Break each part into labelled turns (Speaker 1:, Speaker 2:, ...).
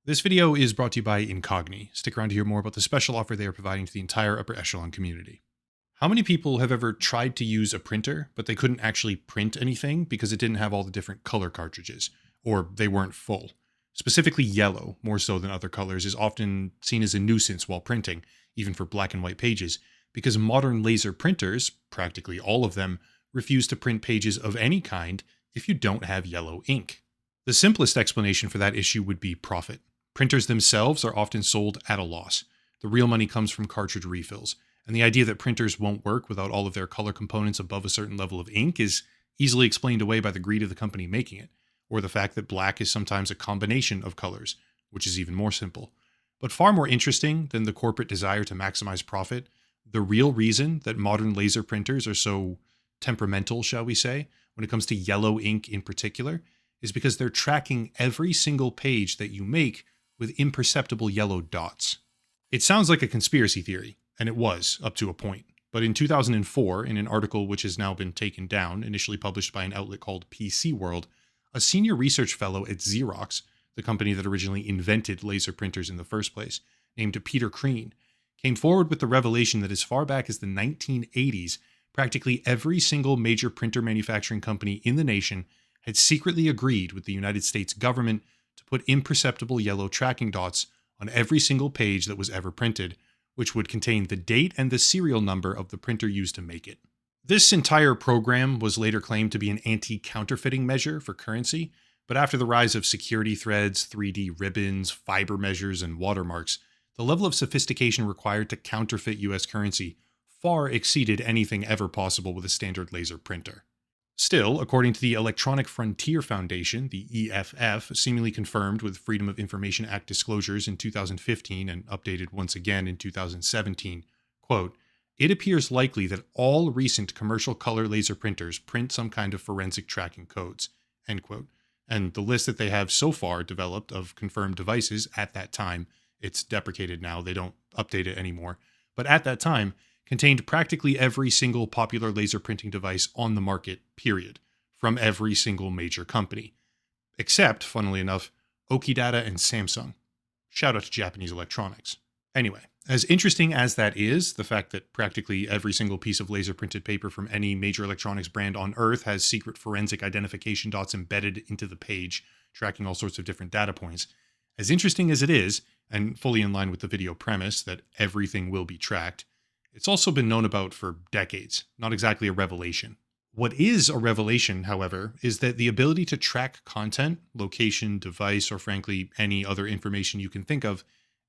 Speaker 1: This video is brought to you by Incogni. Stick around to hear more about the special offer they are providing to the entire upper echelon community. How many people have ever tried to use a printer, but they couldn't actually print anything because it didn't have all the different color cartridges, or they weren't full? Specifically yellow, more so than other colors, is often seen as a nuisance while printing, even for black and white pages, because modern laser printers, practically all of them, refuse to print pages of any kind if you don't have yellow ink. The simplest explanation for that issue would be profit. Printers themselves are often sold at a loss. The real money comes from cartridge refills, and the idea that printers won't work without all of their color components above a certain level of ink is easily explained away by the greed of the company making it, or the fact that black is sometimes a combination of colors, which is even more simple. But far more interesting than the corporate desire to maximize profit, the real reason that modern laser printers are so temperamental, shall we say, when it comes to yellow ink in particular, is because they're tracking every single page that you make with imperceptible yellow dots. It sounds like a conspiracy theory, and it was, up to a point. But in 2004, in an article which has now been taken down, initially published by an outlet called PC World, a senior research fellow at Xerox, the company that originally invented laser printers in the first place, named Peter Kreen, came forward with the revelation that as far back as the 1980s, practically every single major printer manufacturing company in the nation had secretly agreed with the United States government to put imperceptible yellow tracking dots on every single page that was ever printed, which would contain the date and the serial number of the printer used to make it. This entire program was later claimed to be an anti-counterfeiting measure for currency, but after the rise of security threads, 3D ribbons, fiber measures, and watermarks, the level of sophistication required to counterfeit US currency far exceeded anything ever possible with a standard laser printer. Still, according to the Electronic Frontier Foundation, the EFF, seemingly confirmed with Freedom of Information Act disclosures in 2015 and updated once again in 2017, quote, "It appears likely that all recent commercial color laser printers print some kind of forensic tracking codes," end quote. And the list that they have so far developed of confirmed devices at that time, it's deprecated now, they don't update it anymore, but at that time, contained practically every single popular laser printing device on the market, period, from every single major company. Except, funnily enough, Okidata and Samsung. Shout out to Japanese electronics. Anyway, as interesting as that is, the fact that practically every single piece of laser printed paper from any major electronics brand on Earth has secret forensic identification dots embedded into the page, tracking all sorts of different data points, as interesting as it is, and fully in line with the video premise that everything will be tracked, it's also been known about for decades, not exactly a revelation. What is a revelation, however, is that the ability to track content, location, device, or frankly, any other information you can think of,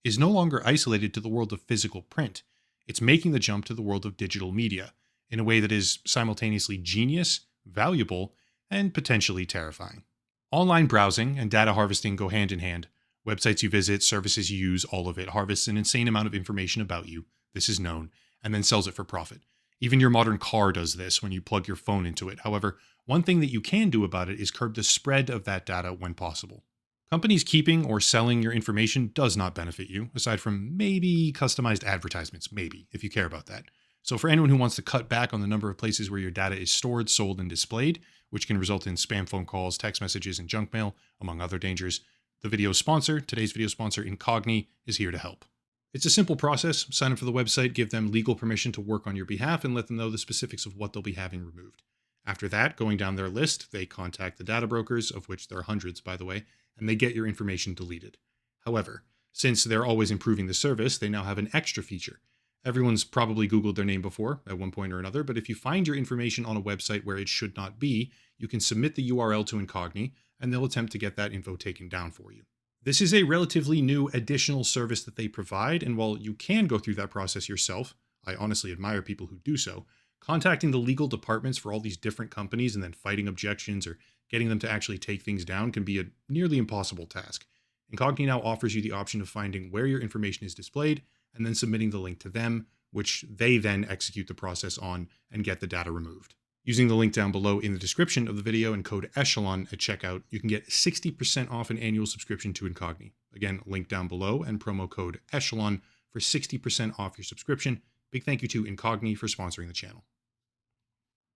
Speaker 1: is no longer isolated to the world of physical print. It's making the jump to the world of digital media in a way that is simultaneously genius, valuable, and potentially terrifying. Online browsing and data harvesting go hand in hand. Websites you visit, services you use, all of it harvests an insane amount of information about you. This is known, and then sells it for profit. Even your modern car does this when you plug your phone into it. However, one thing that you can do about it is curb the spread of that data when possible. Companies keeping or selling your information does not benefit you, aside from maybe customized advertisements, maybe, if you care about that. So for anyone who wants to cut back on the number of places where your data is stored, sold, and displayed, which can result in spam phone calls, text messages, and junk mail, among other dangers, the video's sponsor, today's video sponsor, Incogni, is here to help. It's a simple process. Sign up for the website, give them legal permission to work on your behalf, and let them know the specifics of what they'll be having removed. After that, going down their list, they contact the data brokers, of which there are hundreds, by the way, and they get your information deleted. However, since they're always improving the service, they now have an extra feature. Everyone's probably Googled their name before, at one point or another, but if you find your information on a website where it should not be, you can submit the URL to Incogni, and they'll attempt to get that info taken down for you. This is a relatively new additional service that they provide, and while you can go through that process yourself, I honestly admire people who do so, contacting the legal departments for all these different companies and then fighting objections or getting them to actually take things down can be a nearly impossible task. Incogni now offers you the option of finding where your information is displayed and then submitting the link to them, which they then execute the process on and get the data removed. Using the link down below in the description of the video and code Echelon at checkout, you can get 60% off an annual subscription to Incogni. Again, link down below and promo code Echelon for 60% off your subscription. Big thank you to Incogni for sponsoring the channel.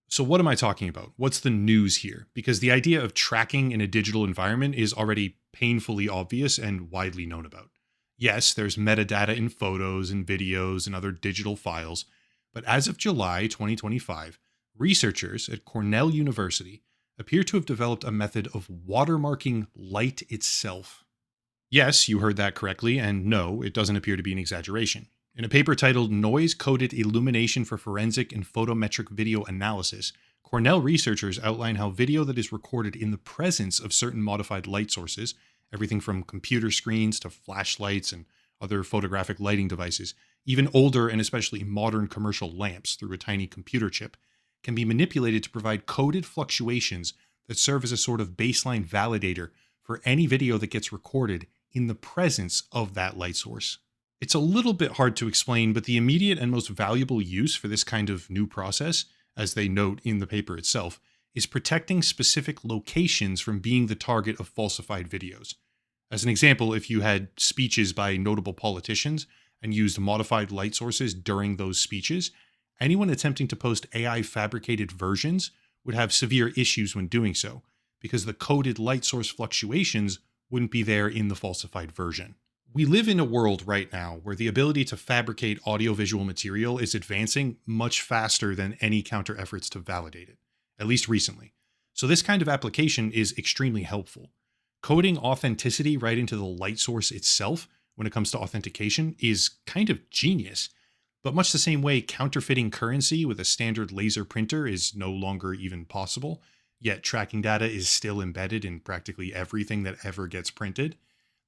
Speaker 1: So, what am I talking about? What's the news here? Because the idea of tracking in a digital environment is already painfully obvious and widely known about. Yes, there's metadata in photos and videos and other digital files, but as of July 2025, researchers at Cornell University appear to have developed a method of watermarking light itself. Yes, you heard that correctly, and no, it doesn't appear to be an exaggeration. In a paper titled Noise Coded Illumination for Forensic and Photometric Video Analysis, Cornell researchers outline how video that is recorded in the presence of certain modified light sources, everything from computer screens to flashlights and other photographic lighting devices, even older and especially modern commercial lamps through a tiny computer chip, can be manipulated to provide coded fluctuations that serve as a sort of baseline validator for any video that gets recorded in the presence of that light source. It's a little bit hard to explain, but the immediate and most valuable use for this kind of new process, as they note in the paper itself, is protecting specific locations from being the target of falsified videos. As an example, if you had speeches by notable politicians and used modified light sources during those speeches, anyone attempting to post AI fabricated versions would have severe issues when doing so, because the coded light source fluctuations wouldn't be there in the falsified version. We live in a world right now where the ability to fabricate audiovisual material is advancing much faster than any counter efforts to validate it, at least recently. So this kind of application is extremely helpful. Coding authenticity right into the light source itself when it comes to authentication is kind of genius. But much the same way counterfeiting currency with a standard laser printer is no longer even possible, yet tracking data is still embedded in practically everything that ever gets printed,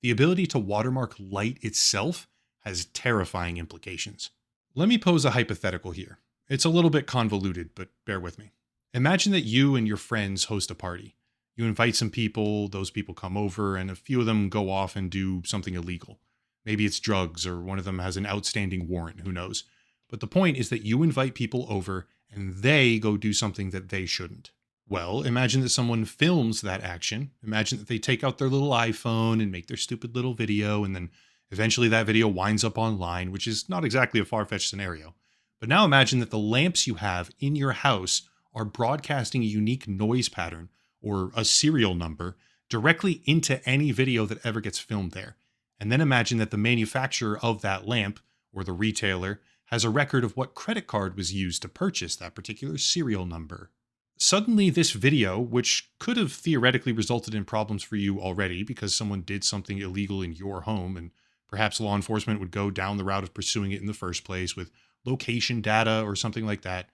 Speaker 1: the ability to watermark light itself has terrifying implications. Let me pose a hypothetical here. It's a little bit convoluted, but bear with me. Imagine that you and your friends host a party. You invite some people, those people come over, and a few of them go off and do something illegal. Maybe it's drugs, or one of them has an outstanding warrant, who knows. But the point is that you invite people over, and they go do something that they shouldn't. Well, imagine that someone films that action. Imagine that they take out their little iPhone and make their stupid little video, and then eventually that video winds up online, which is not exactly a far-fetched scenario. But now imagine that the lamps you have in your house are broadcasting a unique noise pattern, or a serial number, directly into any video that ever gets filmed there. And then imagine that the manufacturer of that lamp, or the retailer, has a record of what credit card was used to purchase that particular serial number. Suddenly, this video, which could have theoretically resulted in problems for you already because someone did something illegal in your home, and perhaps law enforcement would go down the route of pursuing it in the first place with location data or something like that.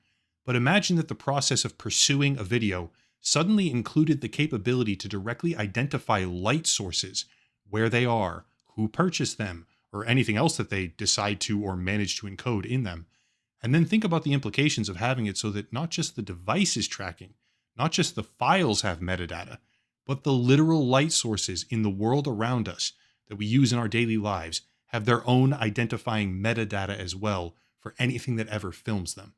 Speaker 1: But imagine that the process of pursuing a video suddenly included the capability to directly identify light sources, where they are, who purchased them, or anything else that they decide to or manage to encode in them. And then think about the implications of having it so that not just the device is tracking, not just the files have metadata, but the literal light sources in the world around us that we use in our daily lives have their own identifying metadata as well for anything that ever films them.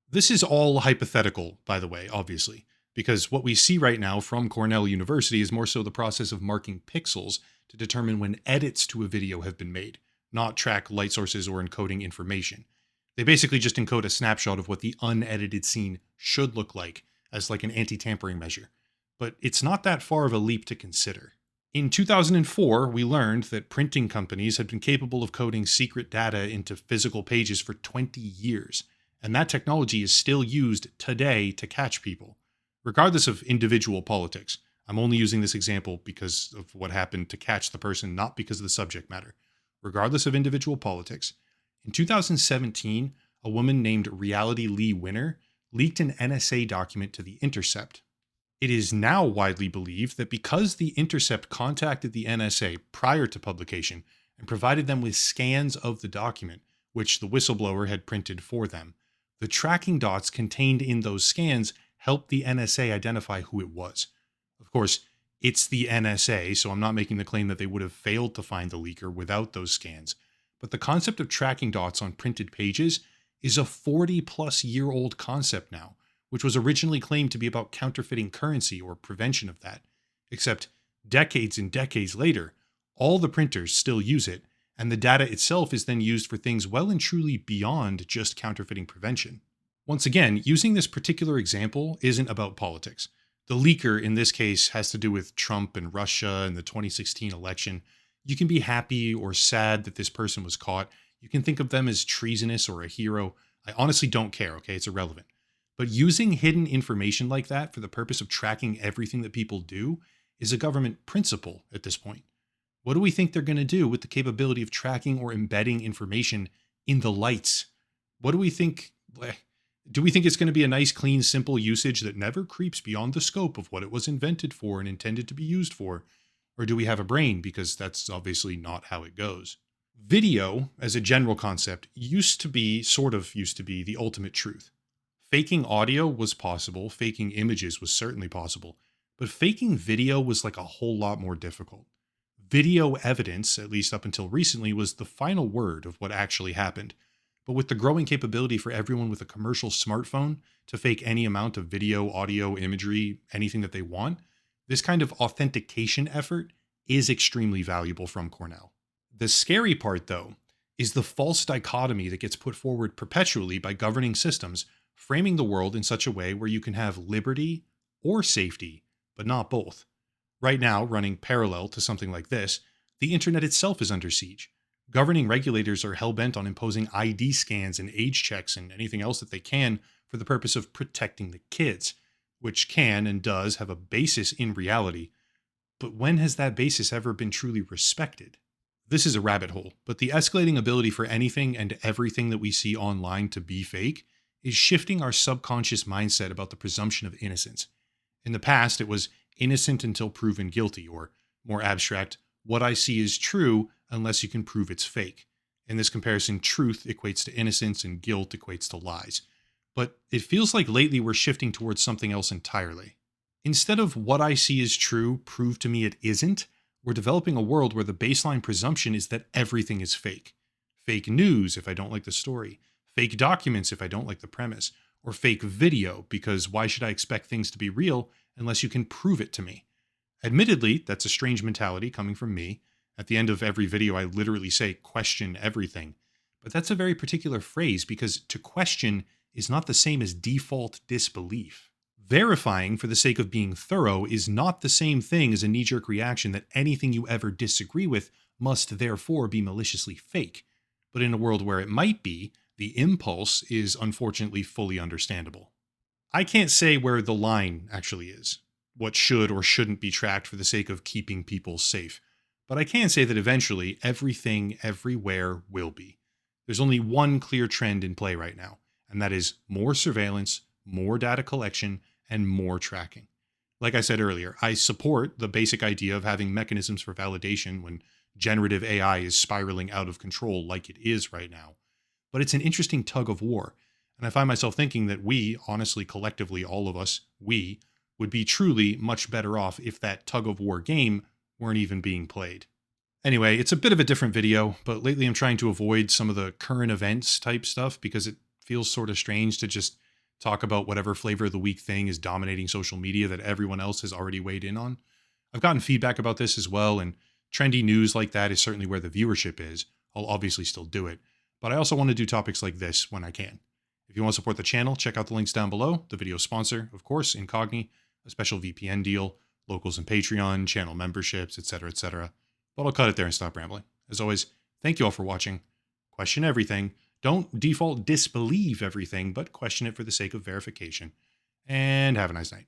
Speaker 1: This is all hypothetical, by the way, obviously, because what we see right now from Cornell University is more so the process of marking pixels to determine when edits to a video have been made, not track light sources or encoding information. They basically just encode a snapshot of what the unedited scene should look like as like an anti-tampering measure. But it's not that far of a leap to consider. In 2004, we learned that printing companies had been capable of coding secret data into physical pages for 20 years, and that technology is still used today to catch people. Regardless of individual politics, I'm only using this example because of what happened to catch the person, not because of the subject matter. Regardless of individual politics, in 2017, a woman named Reality Lee Winner leaked an NSA document to The Intercept. It is now widely believed that because The Intercept contacted the NSA prior to publication and provided them with scans of the document, which the whistleblower had printed for them, the tracking dots contained in those scans helped the NSA identify who it was. Of course, it's the NSA, so I'm not making the claim that they would have failed to find the leaker without those scans. But the concept of tracking dots on printed pages is a 40-plus-year-old concept now, which was originally claimed to be about counterfeiting currency or prevention of that. Except decades and decades later, all the printers still use it, and the data itself is then used for things well and truly beyond just counterfeiting prevention. Once again, using this particular example isn't about politics. The leaker in this case has to do with Trump and Russia and the 2016 election. You can be happy or sad that this person was caught. You can think of them as treasonous or a hero. I honestly don't care, okay? It's irrelevant. But using hidden information like that for the purpose of tracking everything that people do is a government principle at this point. What do we think they're going to do with the capability of tracking or embedding information in the lights? What do we think? Do we think it's going to be a nice, clean, simple usage that never creeps beyond the scope of what it was invented for and intended to be used for? Or do we have a brain? Because that's obviously not how it goes. Video, as a general concept, used to be the ultimate truth. Faking audio was possible, faking images was certainly possible, but faking video was like a whole lot more difficult. Video evidence, at least up until recently, was the final word of what actually happened. But with the growing capability for everyone with a commercial smartphone to fake any amount of video, audio, imagery, anything that they want, this kind of authentication effort is extremely valuable from Cornell. The scary part, though, is the false dichotomy that gets put forward perpetually by governing systems, framing the world in such a way where you can have liberty or safety, but not both. Right now, running parallel to something like this, the internet itself is under siege. Governing regulators are hell-bent on imposing ID scans and age checks and anything else that they can for the purpose of protecting the kids, which can and does have a basis in reality. But when has that basis ever been truly respected? This is a rabbit hole, but the escalating ability for anything and everything that we see online to be fake is shifting our subconscious mindset about the presumption of innocence. In the past, it was innocent until proven guilty, or more abstract, what I see is true unless you can prove it's fake. In this comparison, truth equates to innocence and guilt equates to lies. But it feels like lately we're shifting towards something else entirely. Instead of what I see is true, prove to me it isn't, we're developing a world where the baseline presumption is that everything is fake. Fake news if I don't like the story, fake documents if I don't like the premise, or fake video because why should I expect things to be real unless you can prove it to me? Admittedly, that's a strange mentality coming from me. At the end of every video, I literally say, question everything. But that's a very particular phrase because to question is not the same as default disbelief. Verifying for the sake of being thorough is not the same thing as a knee-jerk reaction that anything you ever disagree with must therefore be maliciously fake. But in a world where it might be, the impulse is unfortunately fully understandable. I can't say where the line actually is, what should or shouldn't be tracked for the sake of keeping people safe. But I can say that eventually, everything, everywhere will be. There's only one clear trend in play right now, and that is more surveillance, more data collection, and more tracking. Like I said earlier, I support the basic idea of having mechanisms for validation when generative AI is spiraling out of control like it is right now. But it's an interesting tug of war, and I find myself thinking that we, honestly, collectively, all of us, we, would be truly much better off if that tug of war game weren't even being played. Anyway, it's a bit of a different video, but lately I'm trying to avoid some of the current events type stuff because it feels sort of strange to just talk about whatever flavor of the week thing is dominating social media that everyone else has already weighed in on. I've gotten feedback about this as well, and trendy news like that is certainly where the viewership is. I'll obviously still do it, but I also want to do topics like this when I can. If you want to support the channel, check out the links down below. The video sponsor, of course, Incogni, a special VPN deal, locals and Patreon, channel memberships, etc., etc. But I'll cut it there and stop rambling. As always, thank you all for watching. Question everything. Don't default disbelieve everything, but question it for the sake of verification. And have a nice night.